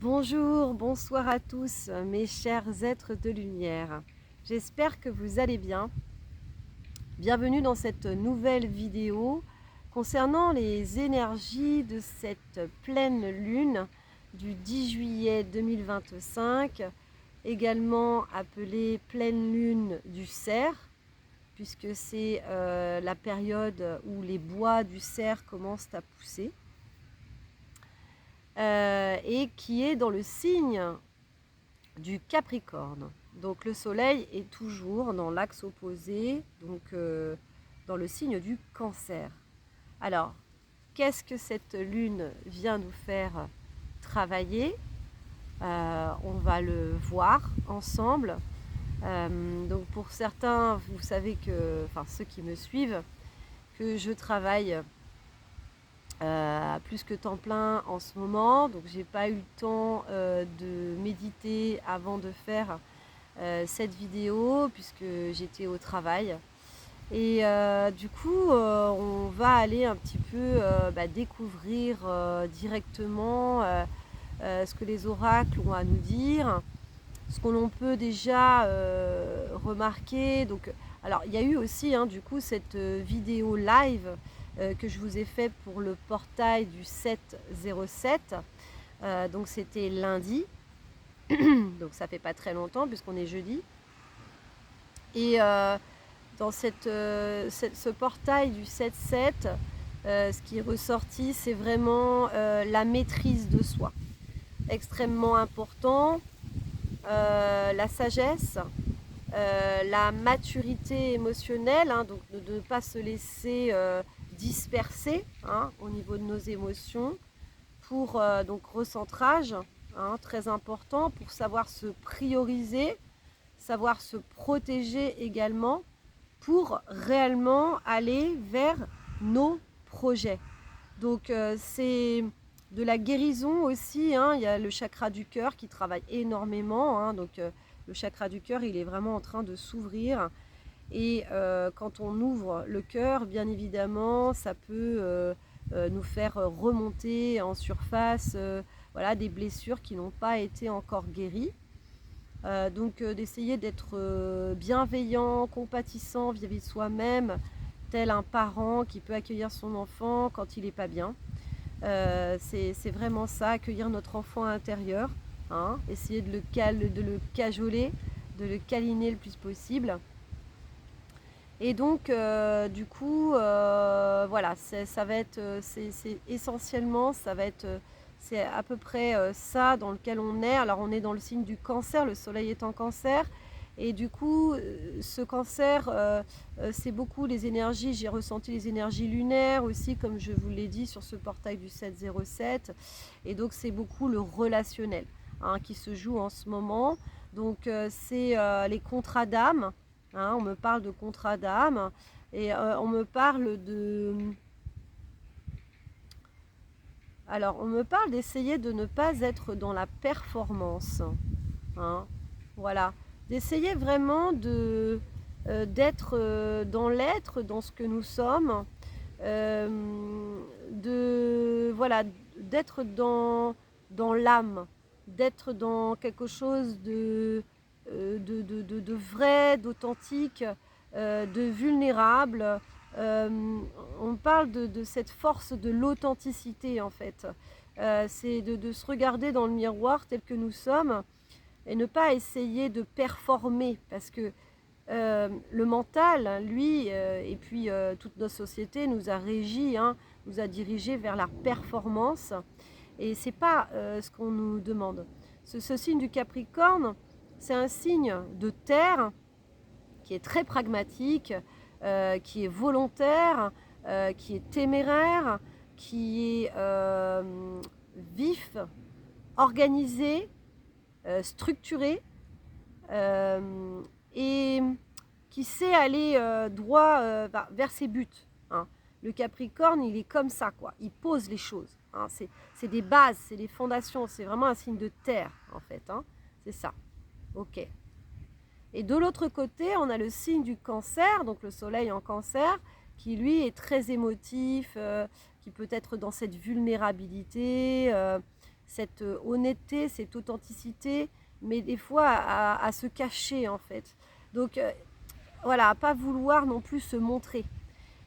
Bonjour, bonsoir à tous mes chers êtres de lumière. J'espère que vous allez bien. Bienvenue dans cette nouvelle vidéo concernant les énergies de cette pleine lune du 10 juillet 2025, également appelée pleine lune du cerf, puisque c'est la période où les bois du cerf commencent à pousser. Et qui est dans le signe du Capricorne. Donc le soleil est toujours dans l'axe opposé, donc dans le signe du Cancer. Alors, qu'est-ce que cette lune vient nous faire travailler? On va le voir ensemble. Donc pour certains, vous savez que, enfin ceux qui me suivent, que je travaille plus que temps plein en ce moment, donc j'ai pas eu le temps de méditer avant de faire cette vidéo puisque j'étais au travail. Et du coup, on va aller un petit peu découvrir directement ce que les oracles ont à nous dire, ce que l'on peut déjà remarquer. Donc, alors, il y a eu aussi du coup cette vidéo live que je vous ai fait pour le portail du 707. Donc, c'était lundi. Donc, ça fait pas très longtemps puisqu'on est jeudi. Et dans ce portail du 7-7, ce qui est ressorti, c'est vraiment la maîtrise de soi. Extrêmement important, la sagesse, la maturité émotionnelle, donc de ne pas se laisser disperser au niveau de nos émotions, pour donc recentrage, très important, pour savoir se prioriser, savoir se protéger également, pour réellement aller vers nos projets. Donc c'est de la guérison aussi, il y a le chakra du cœur qui travaille énormément, donc le chakra du cœur il est vraiment en train de s'ouvrir, et quand on ouvre le cœur, bien évidemment ça peut nous faire remonter en surface voilà, des blessures qui n'ont pas été encore guéries. Donc d'essayer d'être bienveillant, compatissant vis-à-vis de soi-même, tel un parent qui peut accueillir son enfant quand il n'est pas bien. C'est vraiment ça, accueillir notre enfant intérieur, essayer de le cajoler, de le câliner le plus possible. Et donc du coup voilà, ça va être, c'est essentiellement, ça va être c'est à peu près ça dans lequel on est. Alors on est dans le signe du Cancer, le soleil est en Cancer, et du coup ce Cancer, c'est beaucoup les énergies, j'ai ressenti les énergies lunaires aussi, comme je vous l'ai dit sur ce portail du 707, et donc c'est beaucoup le relationnel qui se joue en ce moment. Donc c'est les contrats d'âme. On me parle de contrat d'âme, et on me parle de... Alors, on me parle d'essayer de ne pas être dans la performance. Voilà. D'essayer vraiment d'être dans l'être, dans ce que nous sommes. Voilà, d'être dans l'âme, d'être dans quelque chose de vrai, d'authentique, de vulnérable. On parle de cette force de l'authenticité en fait. C'est de se regarder dans le miroir tel que nous sommes et ne pas essayer de performer, parce que le mental, lui, et puis toute notre société nous a régis, nous a dirigés vers la performance, et c'est pas ce qu'on nous demande. Ce signe du Capricorne, c'est un signe de terre qui est très pragmatique, qui est volontaire, qui est téméraire, qui est vif, organisé, structuré, et qui sait aller droit vers ses buts. Le Capricorne, il est comme ça, quoi. Il pose les choses. C'est des bases, c'est des fondations, c'est vraiment un signe de terre, en fait. C'est ça. Ok. Et de l'autre côté, on a le signe du Cancer, donc le soleil en Cancer, qui lui est très émotif, qui peut être dans cette vulnérabilité. cette honnêteté, cette authenticité, mais des fois à se cacher en fait. Donc voilà, à pas vouloir non plus se montrer.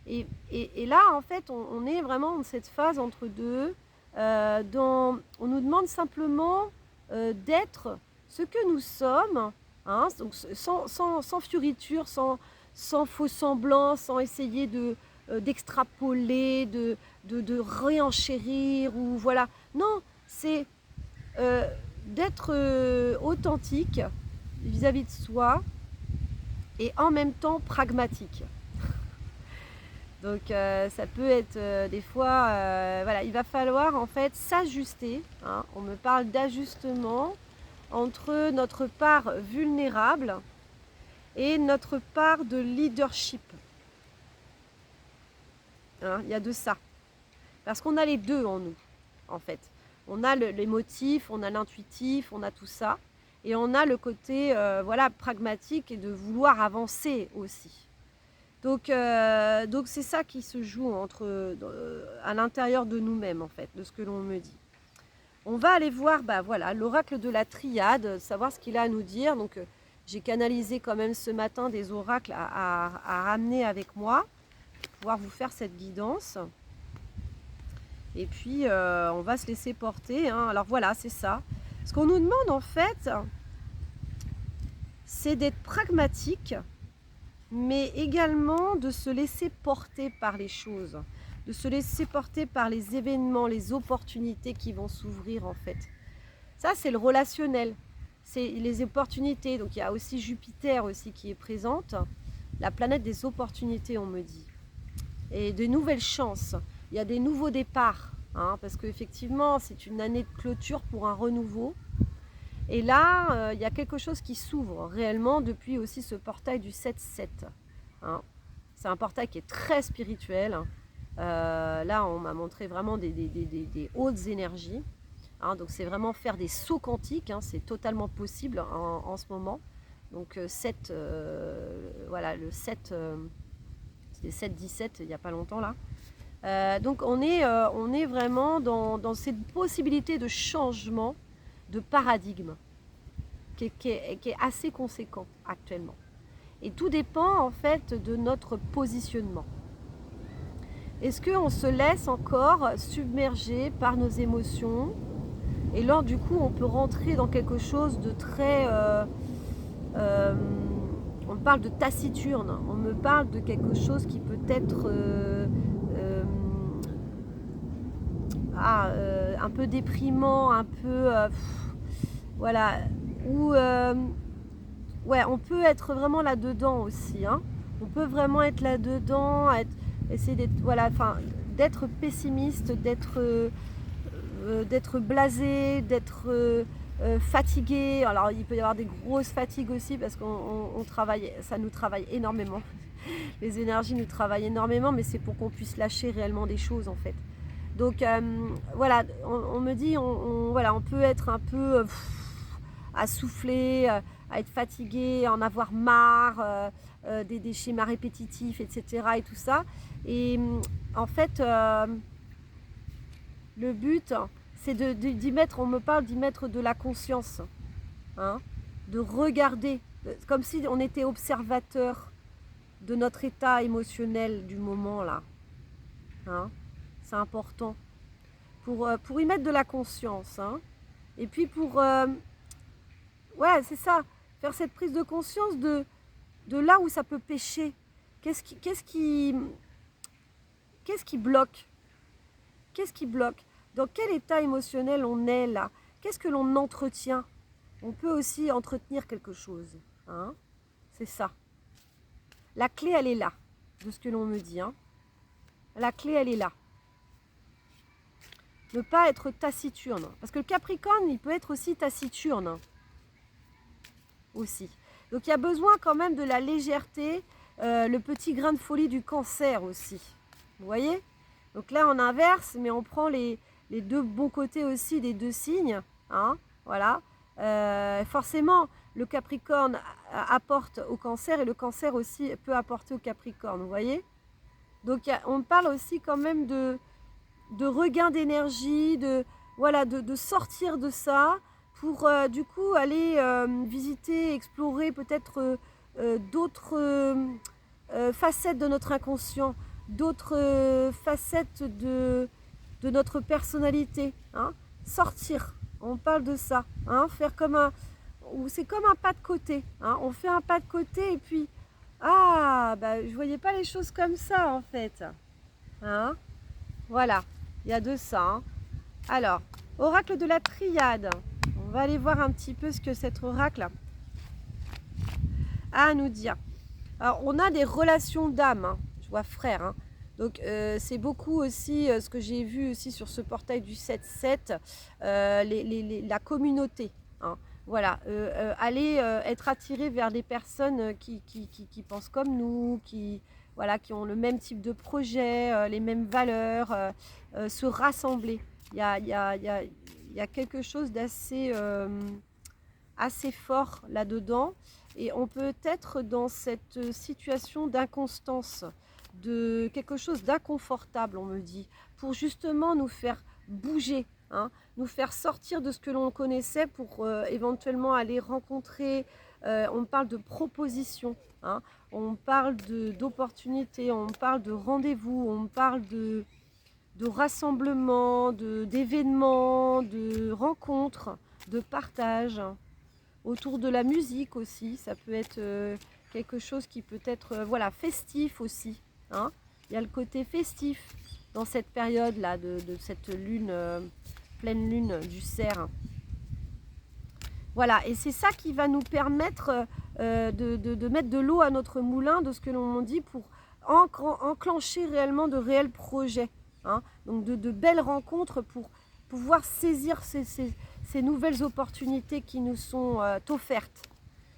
Et là, en fait, on est vraiment dans cette phase entre deux. On nous demande simplement d'être ce que nous sommes, hein, donc sans fioriture, sans faux semblant, sans essayer d'extrapoler, de réenchérir, ou voilà. Non, c'est d'être authentique vis-à-vis de soi et en même temps pragmatique. Donc ça peut être des fois, voilà, il va falloir en fait s'ajuster, hein. On me parle d'ajustement entre notre part vulnérable et notre part de leadership. Hein, il y a de ça. Parce qu'on a les deux en nous, en fait. On a l'émotif, on a l'intuitif, on a tout ça. Et on a le côté voilà, pragmatique et de vouloir avancer aussi. Donc c'est ça qui se joue à l'intérieur de nous-mêmes, en fait, de ce que l'on me dit. On va aller voir voilà, l'oracle de la triade, savoir ce qu'il a à nous dire. Donc j'ai canalisé quand même ce matin des oracles à ramener avec moi pour pouvoir vous faire cette guidance. Et puis on va se laisser porter, hein. Alors voilà, c'est ça. Ce qu'on nous demande en fait, c'est d'être pragmatique, mais également de se laisser porter par les choses, de se laisser porter par les événements, les opportunités qui vont s'ouvrir en fait. Ça, c'est le relationnel, c'est les opportunités. Donc il y a aussi Jupiter aussi qui est présente, la planète des opportunités, on me dit, et de nouvelles chances. Il y a des nouveaux départs, hein, parce qu'effectivement, c'est une année de clôture pour un renouveau. Et là, il y a quelque chose qui s'ouvre réellement depuis aussi ce portail du 7-7. Hein. C'est un portail qui est très spirituel. Là, on m'a montré vraiment des hautes énergies. Hein, donc, c'est vraiment faire des sauts quantiques. Hein, c'est totalement possible en ce moment. Donc, 7, voilà, le 7, c'était 7-17 il n'y a pas longtemps là. Donc, on est vraiment dans cette possibilité de changement de paradigme qui est assez conséquent actuellement. Et tout dépend en fait de notre positionnement. Est-ce qu'on se laisse encore submerger par nos émotions? Et là, du coup, on peut rentrer dans quelque chose de très... on me parle de taciturne, on me parle de quelque chose qui peut être un peu déprimant, un peu... voilà, où ouais, on peut être vraiment là-dedans aussi, hein. On peut vraiment être là-dedans, essayer d'être, voilà, d'être pessimiste, d'être blasé, d'être fatigué. Alors il peut y avoir des grosses fatigues aussi parce qu'on travaille, ça nous travaille énormément. Les énergies nous travaillent énormément, mais c'est pour qu'on puisse lâcher réellement des choses en fait. Donc voilà, on me dit, voilà, on peut être un peu à souffler, à être fatigué, à en avoir marre, des schémas répétitifs, etc. et tout ça. Et en fait, le but, c'est d'y mettre, on me parle d'y mettre de la conscience, hein, de regarder, comme si on était observateur de notre état émotionnel du moment là. Hein. C'est important pour y mettre de la conscience, hein. Et puis pour ouais, c'est ça, faire cette prise de conscience de là où ça peut pêcher. Qu'est-ce qui bloque? Qu'est-ce qui bloque? Dans quel état émotionnel on est là? Qu'est-ce que l'on entretient? On peut aussi entretenir quelque chose, hein. C'est ça. La clé, elle est là, de ce que l'on me dit, hein. La clé, elle est là. Ne pas être taciturne. Parce que le Capricorne, il peut être aussi taciturne. Aussi. Donc il y a besoin quand même de la légèreté, le petit grain de folie du Cancer aussi. Vous voyez? Donc là on inverse, mais on prend les deux bons côtés aussi des deux signes. Hein, voilà. Forcément, le Capricorne apporte au Cancer et le Cancer aussi peut apporter au Capricorne. Vous voyez? Donc on parle aussi quand même de regain d'énergie, voilà, de sortir de ça pour du coup aller visiter, explorer peut-être d'autres facettes de notre inconscient, d'autres facettes de notre personnalité. Hein. Sortir, on parle de ça. Hein. Faire comme un... C'est comme un pas de côté. Hein. On fait un pas de côté et puis... Ah, bah, je voyais pas les choses comme ça en fait. Hein. Voilà, il y a de ça. Hein. Alors, oracle de la triade. On va aller voir un petit peu ce que cet oracle a à nous dire. Alors, on a des relations d'âme. Hein. Je vois frère. Hein. Donc, c'est beaucoup aussi ce que j'ai vu aussi sur ce portail du 7-7, la communauté. Hein. Voilà, aller être attiré vers des personnes qui pensent comme nous, voilà, qui ont le même type de projet, les mêmes valeurs, se rassembler. Il y a quelque chose d'assez assez fort là-dedans. Et on peut être dans cette situation d'inconstance, de quelque chose d'inconfortable, on me dit, pour justement nous faire bouger, hein, nous faire sortir de ce que l'on connaissait pour éventuellement aller rencontrer. On parle de propositions, hein, on parle d'opportunités, on parle de rendez-vous, on parle de rassemblements, d'événements, de rencontres, de partage. Autour de la musique aussi, ça peut être quelque chose qui peut être voilà, festif aussi. Hein. Il y a le côté festif dans cette période-là de cette lune, pleine lune du cerf. Voilà, et c'est ça qui va nous permettre de mettre de l'eau à notre moulin, de ce que l'on dit, pour enclencher réellement de réels projets. Hein. Donc de belles rencontres pour pouvoir saisir ces nouvelles opportunités qui nous sont offertes.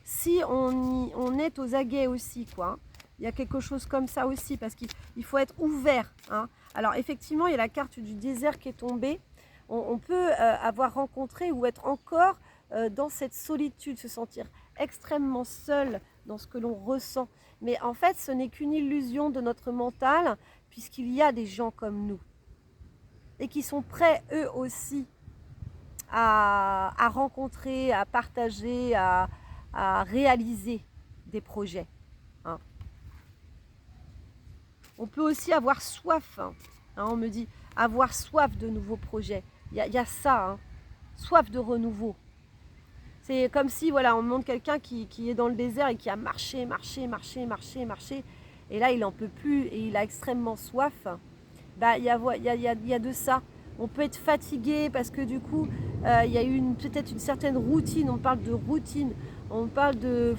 Si on est aux aguets aussi, quoi. Il y a quelque chose comme ça aussi, parce qu'il faut être ouvert. Hein. Alors effectivement, il y a la carte du désert qui est tombée. On peut avoir rencontré ou être encore dans cette solitude, se sentir extrêmement seul dans ce que l'on ressent. Mais en fait, ce n'est qu'une illusion de notre mental, puisqu'il y a des gens comme nous et qui sont prêts eux aussi à rencontrer, à partager, à réaliser des projets. Hein. On peut aussi avoir soif. Hein. On me dit avoir soif de nouveaux projets. Il y a ça, hein. Soif de renouveau. C'est comme si voilà, on montre quelqu'un qui est dans le désert et qui a marché. Et là, il n'en peut plus et il a extrêmement soif. Bah, il y a de ça. On peut être fatigué parce que du coup, il y a peut-être une certaine routine. On parle de routine, on parle de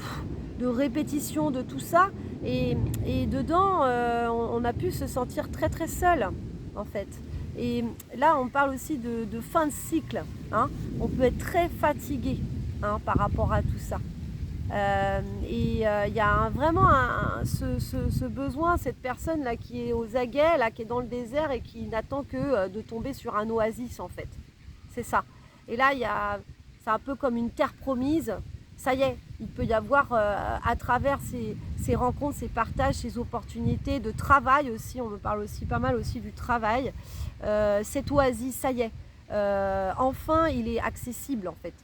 répétition, de tout ça. Et dedans, on a pu se sentir très très seul, en fait. Et là, on parle aussi de fin de cycle. Hein. On peut être très fatigué, hein, par rapport à tout ça. Il y a vraiment ce besoin, cette personne là qui est aux aguets, là, qui est dans le désert et qui n'attend que de tomber sur un oasis, en fait. C'est ça. Et là, c'est un peu comme une terre promise. Ça y est, il peut y avoir à travers ces rencontres, ces partages, ces opportunités de travail aussi. On me parle aussi pas mal aussi du travail. Cette oasis, ça y est. Enfin, il est accessible, en fait.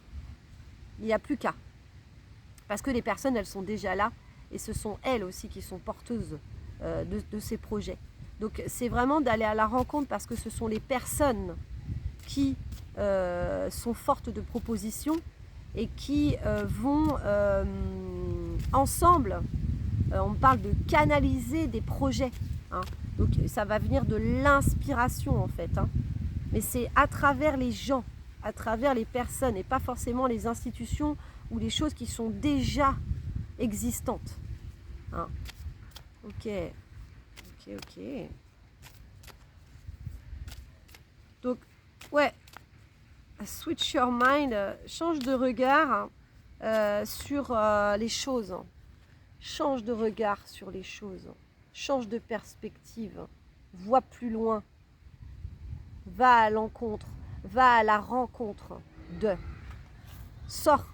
Il n'y a plus qu'à. Parce que les personnes, elles sont déjà là et ce sont elles aussi qui sont porteuses de ces projets. Donc c'est vraiment d'aller à la rencontre parce que ce sont les personnes qui sont fortes de propositions et qui vont ensemble, on parle de canaliser des projets. Hein. Donc ça va venir de l'inspiration en fait. Hein. Mais c'est à travers les gens, à travers les personnes et pas forcément les institutions ou les choses qui sont déjà existantes. Hein. Ok. Donc, ouais, switch your mind, change de regard sur les choses. Change de regard sur les choses. Change de perspective. Vois plus loin. Va à l'encontre. Va à la rencontre de. Sors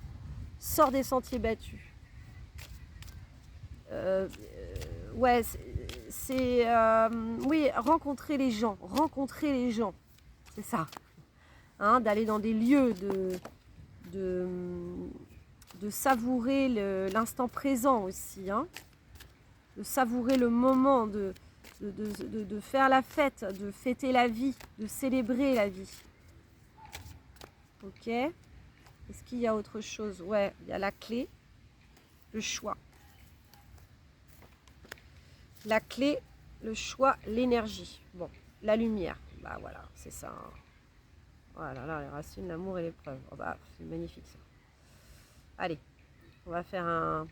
des sentiers battus. Ouais, oui, rencontrer les gens, c'est ça. hein, d'aller dans des lieux, de savourer l'instant présent aussi, hein, de savourer le moment, de faire la fête, de fêter la vie, de célébrer la vie. Ok. Est-ce qu'il y a autre chose? Ouais, il y a la clé, le choix. La clé, le choix, l'énergie. Bon, la lumière. Bah voilà, c'est ça. Hein. Voilà, là, les racines, l'amour et l'épreuve. Oh bah, c'est magnifique ça. Allez, on va faire un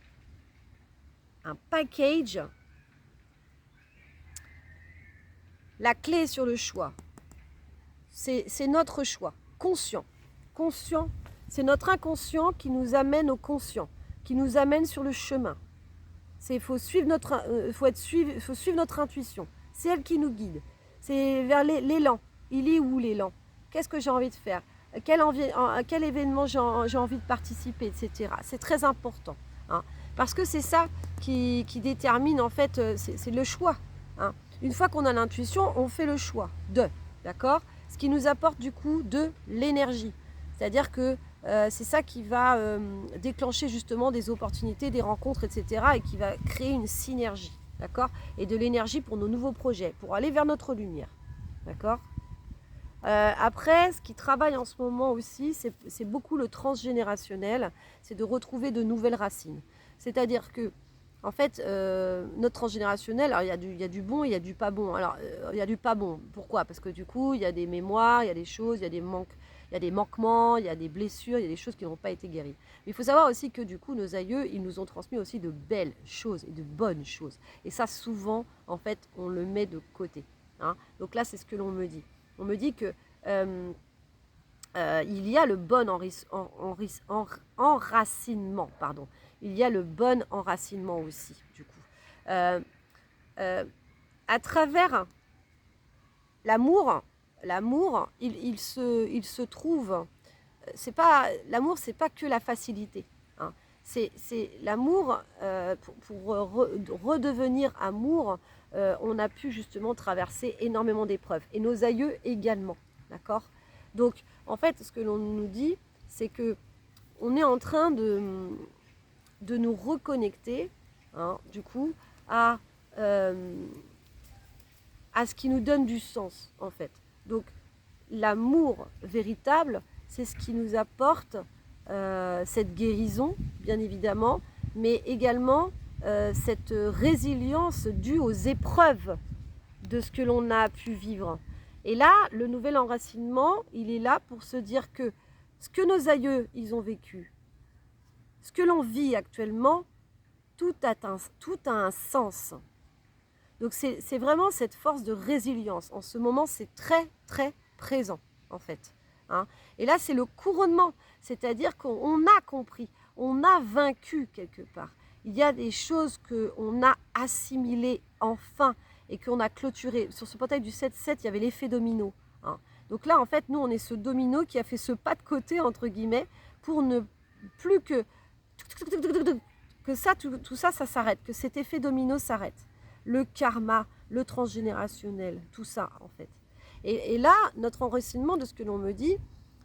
package. La clé sur le choix, c'est notre choix, conscient. Conscient, c'est notre inconscient qui nous amène au conscient, qui nous amène sur le chemin. Il faut suivre notre intuition. C'est elle qui nous guide. C'est vers l'élan. Il est où l'élan? Qu'est-ce que j'ai envie de faire? À quel événement j'ai envie de participer, etc. C'est très important. Hein, parce que c'est ça qui détermine, en fait, c'est le choix. Hein. Une fois qu'on a l'intuition, on fait le choix de, d'accord? Ce qui nous apporte du coup de l'énergie. C'est-à-dire que c'est ça qui va déclencher justement des opportunités, des rencontres, etc. et qui va créer une synergie, d'accord? Et de l'énergie pour nos nouveaux projets, pour aller vers notre lumière, d'accord? Après, ce qui travaille en ce moment aussi, c'est beaucoup le transgénérationnel, c'est de retrouver de nouvelles racines. C'est-à-dire que, en fait, notre transgénérationnel, alors il y a du bon, il y a du pas bon. Alors, il y a du pas bon. Pourquoi? Parce que du coup, il y a des mémoires, il y a des choses, il y a des manques, il y a des manquements, il y a des blessures, il y a des choses qui n'ont pas été guéries. Mais il faut savoir aussi que du coup, nos aïeux, ils nous ont transmis aussi de belles choses et de bonnes choses. Et ça, souvent, en fait, on le met de côté. Hein. Donc là, c'est ce que l'on me dit. On me dit que il y a le bon enracinement, pardon. Il y a le bon enracinement aussi, du coup. À travers l'amour, il se trouve. L'amour, c'est pas que la facilité. Hein. C'est l'amour, pour redevenir amour, on a pu justement traverser énormément d'épreuves. Et nos aïeux également. D'accord? Donc, en fait, ce que l'on nous dit, c'est que on est en train de nous reconnecter, hein, du coup, à ce qui nous donne du sens, en fait. Donc, l'amour véritable, c'est ce qui nous apporte cette guérison, bien évidemment, mais également cette résilience due aux épreuves de ce que l'on a pu vivre. Et là, le nouvel enracinement, il est là pour se dire que ce que nos aïeux, ils ont vécu, ce que l'on vit actuellement, tout a un sens. Donc c'est vraiment cette force de résilience. En ce moment, c'est très, très présent, en fait. Hein. Et là, c'est le couronnement. C'est-à-dire qu'on a compris, on a vaincu quelque part. Il y a des choses qu'on a assimilées enfin et qu'on a clôturées. Sur ce portail du 7-7, il y avait l'effet domino. Hein. Donc là, en fait, nous, on est ce domino qui a fait ce pas de côté, entre guillemets, pour ne plus que ça, tout ça, ça s'arrête, que cet effet domino s'arrête. Le karma, le transgénérationnel, tout ça, en fait. Et là, notre enracinement de ce que l'on me dit,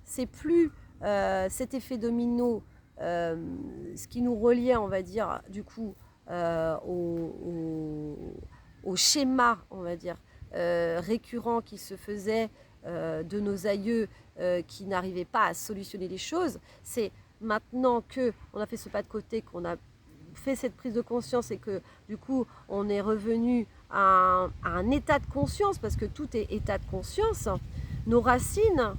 c'est plus cet effet domino, ce qui nous reliait, on va dire, du coup, au schéma, on va dire, récurrent qui se faisait de nos aïeux qui n'arrivaient pas à solutionner les choses. C'est maintenant qu'on a fait ce pas de côté, qu'on a fait cette prise de conscience et que du coup on est revenu à un état de conscience, parce que tout est état de conscience, nos racines,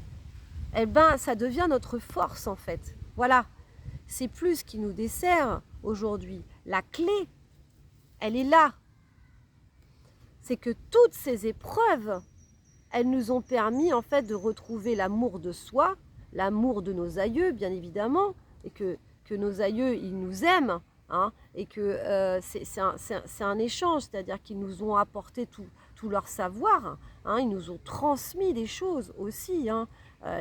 eh ben, ça devient notre force en fait. Voilà, c'est plus ce qui nous dessert aujourd'hui. La clé, elle est là. C'est que toutes ces épreuves, elles nous ont permis en fait de retrouver l'amour de soi, l'amour de nos aïeux bien évidemment, et que nos aïeux, ils nous aiment. Hein, et que c'est un échange, c'est-à-dire qu'ils nous ont apporté tout leur savoir, hein, ils nous ont transmis des choses aussi, hein,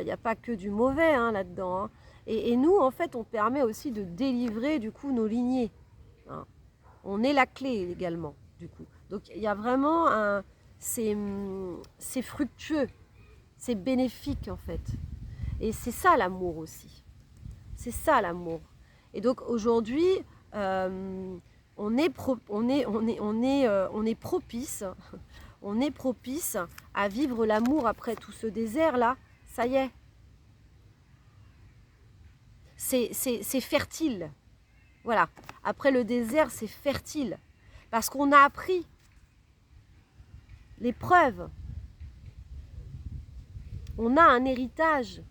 n'y a pas que du mauvais hein, là-dedans, hein, et nous en fait on permet aussi de délivrer du coup nos lignées, hein. On est la clé également du coup, donc il y a vraiment c'est fructueux, c'est bénéfique en fait, Et c'est ça l'amour aussi. C'est ça l'amour. Et donc aujourd'hui, on est propice, on est propice à vivre l'amour après tout ce désert-là. Ça y est. C'est fertile. Voilà. Après le désert, c'est fertile. Parce qu'on a appris les preuves. On a un héritage.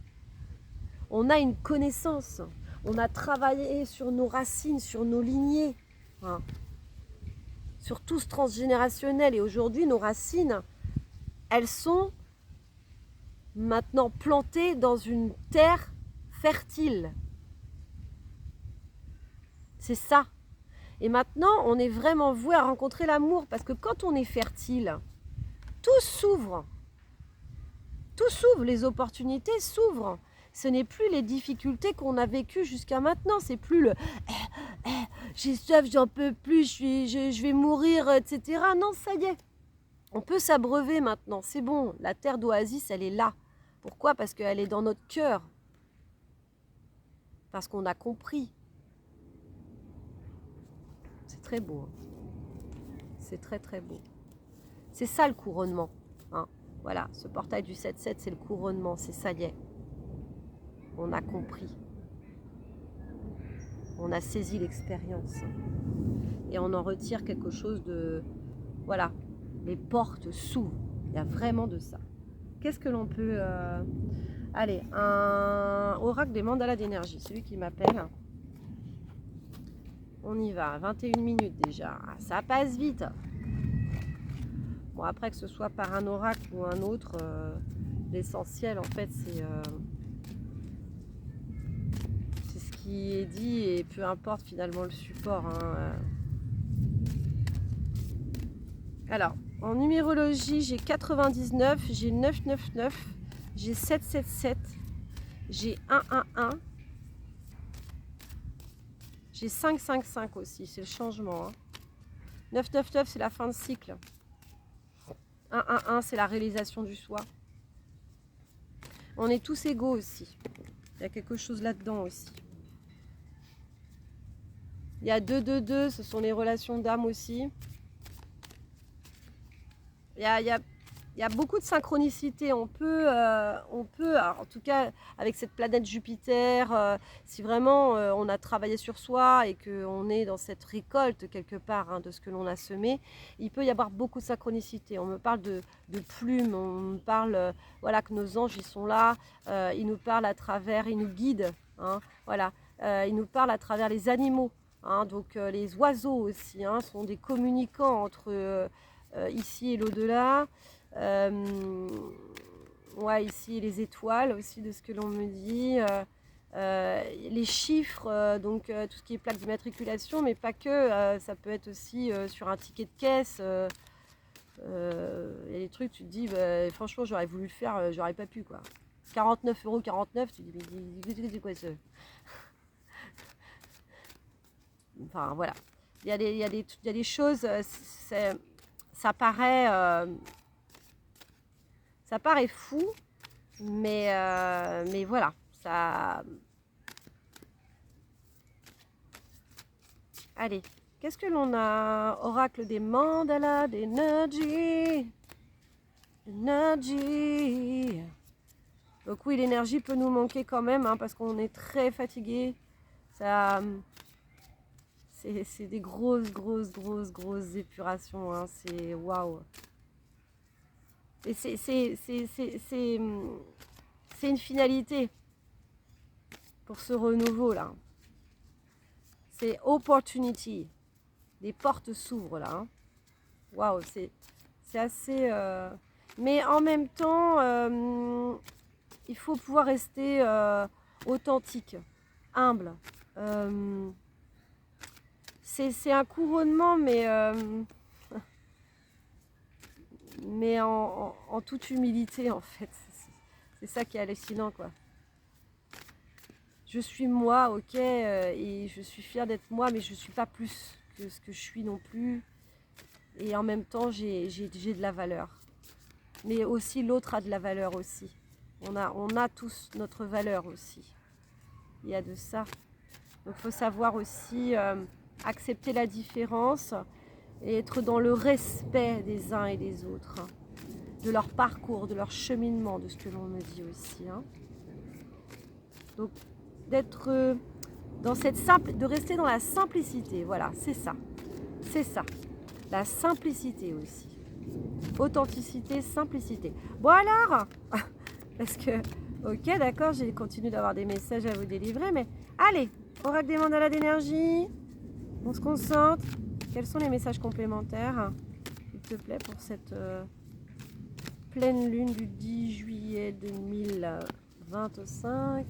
On a une connaissance. On a travaillé sur nos racines, sur nos lignées. Hein. Sur tout ce transgénérationnel. Et aujourd'hui, nos racines, elles sont maintenant plantées dans une terre fertile. C'est ça. Et maintenant, on est vraiment voué à rencontrer l'amour. Parce que quand on est fertile, tout s'ouvre. Tout s'ouvre, les opportunités s'ouvrent. Ce n'est plus les difficultés qu'on a vécues jusqu'à maintenant. C'est plus le j'ai soif, j'en peux plus, je vais mourir, etc. Non, ça y est. On peut s'abreuver maintenant. C'est bon. La terre d'oasis, elle est là. Pourquoi? Parce qu'elle est dans notre cœur. Parce qu'on a compris. C'est très beau. C'est très très beau. C'est ça le couronnement. Hein. Voilà, ce portail du 7-7, c'est le couronnement. C'est ça y est. On a compris. On a saisi l'expérience. Et on en retire quelque chose de... Voilà, les portes s'ouvrent. Il y a vraiment de ça. Qu'est-ce que l'on peut... Allez, un oracle des mandalas d'énergie. Celui qui m'appelle. On y va. 21 minutes déjà. Ça passe vite. Bon, après que ce soit par un oracle ou un autre, l'essentiel, en fait, c'est ce qui est dit et peu importe finalement le support. Hein. Alors, en numérologie, j'ai 99, j'ai 999, j'ai 777, j'ai 111, j'ai 555 aussi, c'est le changement. Hein. 999, c'est la fin de cycle. 111, c'est la réalisation du soi. On est tous égaux aussi. Il y a quelque chose là-dedans aussi. Il y a 222, ce sont les relations d'âme aussi. Il y a beaucoup de synchronicité. On peut alors, en tout cas, avec cette planète Jupiter, si vraiment on a travaillé sur soi et qu'on est dans cette récolte quelque part hein, de ce que l'on a semé, il peut y avoir beaucoup de synchronicité. On me parle de plumes, on me parle voilà, que nos anges ils sont là, ils nous parlent à travers, ils nous guident. Hein, voilà, ils nous parlent à travers les animaux. Hein, donc les oiseaux aussi hein, sont des communicants entre... ici et l'au-delà, ouais, ici les étoiles aussi de ce que l'on me dit, les chiffres, donc tout ce qui est plaque d'immatriculation, mais pas que, ça peut être aussi sur un ticket de caisse, il y a des trucs, tu te dis, bah, franchement j'aurais voulu le faire, j'aurais pas pu quoi. 49,49 €, tu te dis, mais c'est quoi ça? Enfin voilà, il y a des choses, ça paraît fou, mais voilà, ça... Allez, qu'est-ce que l'on a? Oracle des mandalas, d'énergie. Énergie. Donc oui, l'énergie peut nous manquer quand même, hein, parce qu'on est très fatigué. Ça... C'est des grosses épurations, hein. C'est waouh. Et c'est une finalité pour ce renouveau là. C'est opportunity. Les portes s'ouvrent là. Hein. Waouh, c'est assez... Mais en même temps, il faut pouvoir rester authentique, humble. C'est un couronnement, mais en toute humilité en fait. C'est ça qui est hallucinant quoi. Je suis moi, ok, et je suis fière d'être moi, mais je ne suis pas plus que ce que je suis non plus. Et en même temps, j'ai de la valeur. Mais aussi l'autre a de la valeur aussi. On a tous notre valeur aussi. Il y a de ça. Donc il faut savoir aussi accepter la différence et être dans le respect des uns et des autres, hein, de leur parcours, de leur cheminement, de ce que l'on me dit aussi. Hein. Donc d'être dans cette de rester dans la simplicité, voilà, c'est ça. C'est ça. La simplicité aussi. Authenticité, simplicité. Bon alors, parce que, ok, d'accord, j'ai continué d'avoir des messages à vous délivrer, mais allez, oracle des mandalas d'énergie, on se concentre. Quels sont les messages complémentaires, s'il te plaît, pour cette pleine lune du 10 juillet 2025?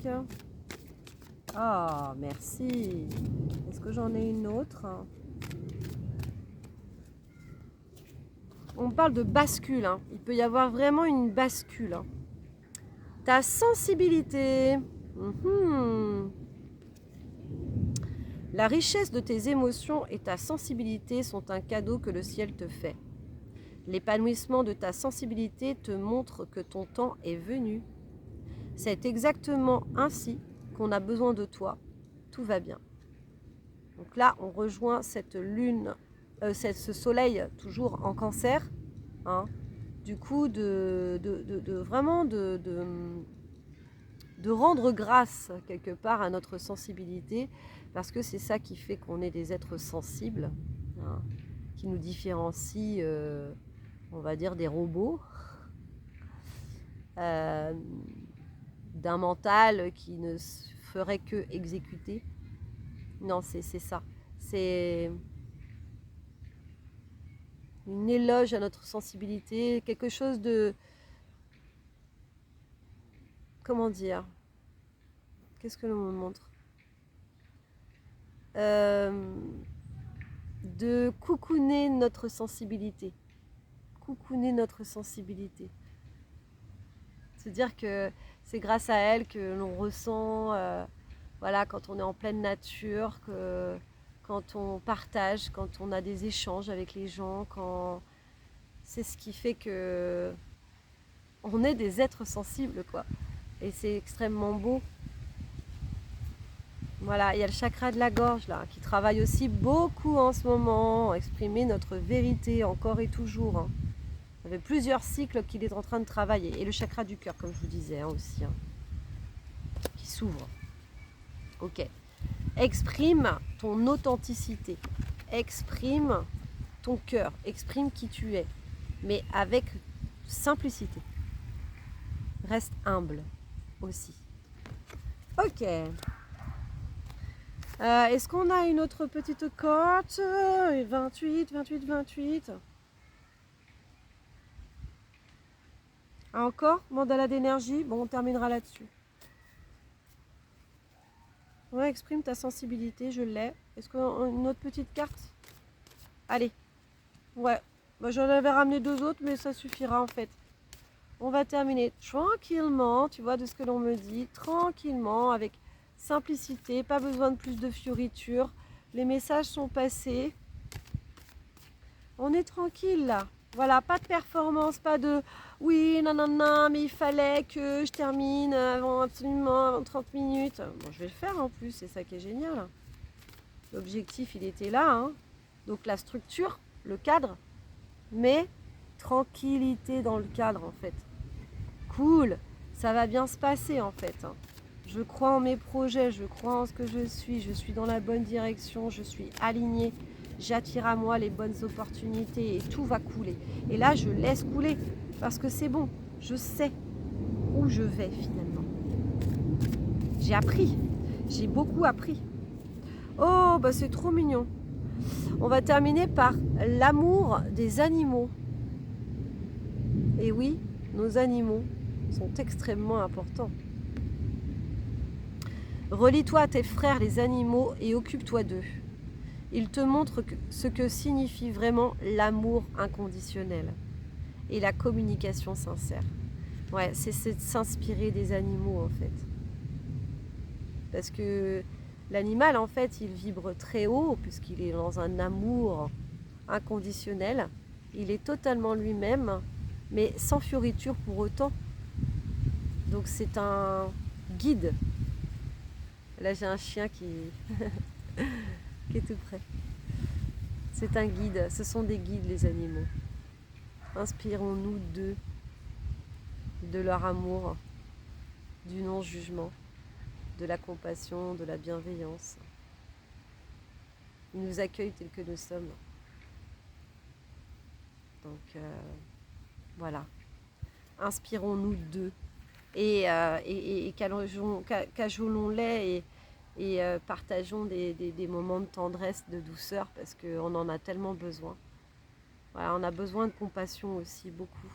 Ah, merci. Est-ce que j'en ai une autre? On parle de bascule, hein. Il peut y avoir vraiment une bascule. Hein. Ta sensibilité. La richesse de tes émotions et ta sensibilité sont un cadeau que le ciel te fait. L'épanouissement de ta sensibilité te montre que ton temps est venu. C'est exactement ainsi qu'on a besoin de toi. Tout va bien. Donc là, on rejoint cette lune, ce soleil toujours en cancer. Hein. Du coup, vraiment de rendre grâce quelque part à notre sensibilité, parce que c'est ça qui fait qu'on est des êtres sensibles, hein, qui nous différencie, on va dire, des robots, d'un mental qui ne ferait que exécuter. Non, c'est ça. C'est une éloge à notre sensibilité, quelque chose de... Comment dire? Qu'est-ce que l'on montre? De coucouner notre sensibilité. Coucouner notre sensibilité. Se dire que c'est grâce à elle que l'on ressent, voilà, quand on est en pleine nature, que quand on partage, quand on a des échanges avec les gens, quand c'est ce qui fait que on est des êtres sensibles, quoi. Et c'est extrêmement beau. Voilà, il y a le chakra de la gorge là, qui travaille aussi beaucoup en ce moment, exprimer notre vérité encore et toujours. Hein. Il y avait plusieurs cycles qu'il est en train de travailler. Et le chakra du cœur, comme je vous disais, hein, aussi, hein, qui s'ouvre. Ok. Exprime ton authenticité. Exprime ton cœur. Exprime qui tu es. Mais avec simplicité. Reste humble aussi. Ok. Est-ce qu'on a une autre petite carte? 28, 28, 28. Encore? Mandala d'énergie. Bon, on terminera là-dessus. Ouais, exprime ta sensibilité, je l'ai. Est-ce qu'on a une autre petite carte? Allez. Ouais. Bah, j'en avais ramené deux autres, mais ça suffira en fait. On va terminer tranquillement, tu vois, de ce que l'on me dit. Tranquillement, avec simplicité, pas besoin de plus de fioritures. Les messages sont passés. On est tranquille là. Voilà, pas de performance, pas de oui, non, non, non, mais il fallait que je termine absolument avant 30 minutes. Bon, je vais le faire en plus, c'est ça qui est génial. L'objectif, il était là. Hein. Donc la structure, le cadre, mais tranquillité dans le cadre en fait. Cool, ça va bien se passer en fait. Hein. Je crois en mes projets, je crois en ce que je suis dans la bonne direction, je suis alignée. J'attire à moi les bonnes opportunités et tout va couler. Et là, je laisse couler parce que c'est bon. Je sais où je vais finalement. J'ai appris. J'ai beaucoup appris. Oh, bah c'est trop mignon. On va terminer par l'amour des animaux. Et oui, nos animaux sont extrêmement importants. Relie-toi à tes frères les animaux et occupe-toi d'eux. Il te montre ce que signifie vraiment l'amour inconditionnel et la communication sincère. Ouais, c'est de s'inspirer des animaux en fait. Parce que l'animal en fait, il vibre très haut puisqu'il est dans un amour inconditionnel. Il est totalement lui-même, mais sans fioriture pour autant. Donc c'est un guide. Là j'ai un chien qui est tout près. C'est un guide, ce sont des guides les animaux. Inspirons-nous d'eux, de leur amour, du non-jugement, de la compassion, de la bienveillance. Ils nous accueillent tels que nous sommes. Donc voilà, inspirons-nous d'eux et cajolons-les et partageons des moments de tendresse, de douceur parce qu'on en a tellement besoin. Voilà, on a besoin de compassion aussi, beaucoup.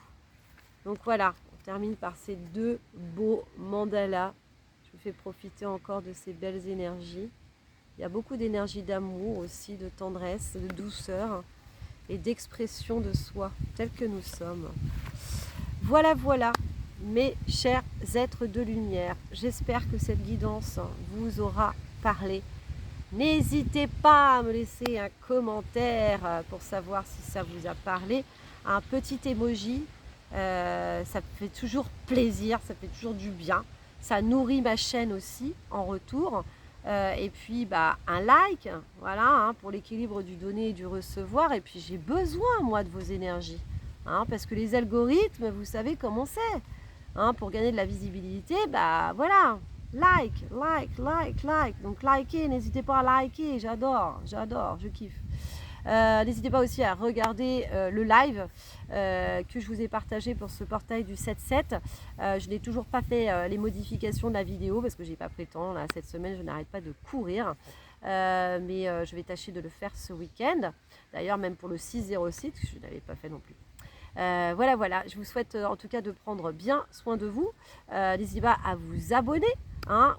Donc voilà, on termine par ces 2 beaux mandalas. Je vous fais profiter encore de ces belles énergies. Il y a beaucoup d'énergie d'amour aussi, de tendresse, de douceur et d'expression de soi, tel que nous sommes. Voilà, voilà, mes chers êtres de lumière. J'espère que cette guidance vous aura parlé. N'hésitez pas à me laisser un commentaire pour savoir si ça vous a parlé. Un petit emoji, ça fait toujours plaisir, ça fait toujours du bien. Ça nourrit ma chaîne aussi en retour. Et puis un like, voilà, hein, pour l'équilibre du donner et du recevoir. Et puis j'ai besoin, moi, de vos énergies. Hein, parce que les algorithmes, vous savez comment c'est. Hein, pour gagner de la visibilité, voilà. Like. Donc likez, n'hésitez pas à liker, j'adore, je kiffe. N'hésitez pas aussi à regarder le live que je vous ai partagé pour ce portail du 7-7. Je n'ai toujours pas fait les modifications de la vidéo parce que j'ai pas pris le temps. Là, cette semaine, je n'arrête pas de courir. Mais je vais tâcher de le faire ce week-end. D'ailleurs, même pour le 6-06, je n'avais pas fait non plus. Voilà, je vous souhaite en tout cas de prendre bien soin de vous. N'hésitez pas à vous abonner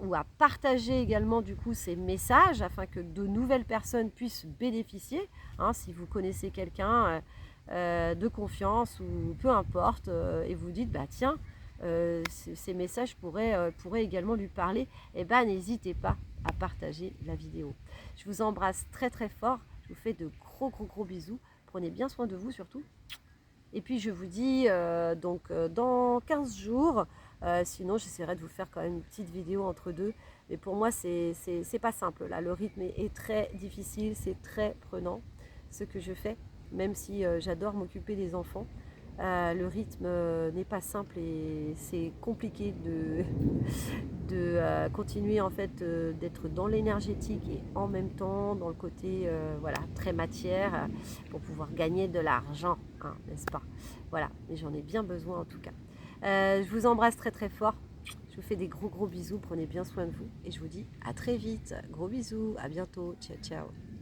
ou à partager également du coup ces messages afin que de nouvelles personnes puissent bénéficier. Si vous connaissez quelqu'un de confiance ou peu importe et vous dites tiens, ces messages pourraient également lui parler, n'hésitez pas à partager la vidéo. Je vous embrasse très très fort, je vous fais de gros bisous, prenez bien soin de vous surtout. Et puis je vous dis dans 15 jours, sinon j'essaierai de vous faire quand même une petite vidéo entre deux. Mais pour moi c'est pas simple là, le rythme est très difficile, c'est très prenant ce que je fais, même si j'adore m'occuper des enfants. Le rythme n'est pas simple et c'est compliqué de continuer en fait d'être dans l'énergétique et en même temps dans le côté très matière pour pouvoir gagner de l'argent, n'est-ce pas? Voilà, mais j'en ai bien besoin en tout cas. Je vous embrasse très très fort. Je vous fais des gros bisous, prenez bien soin de vous et je vous dis à très vite. Gros bisous, à bientôt, ciao ciao.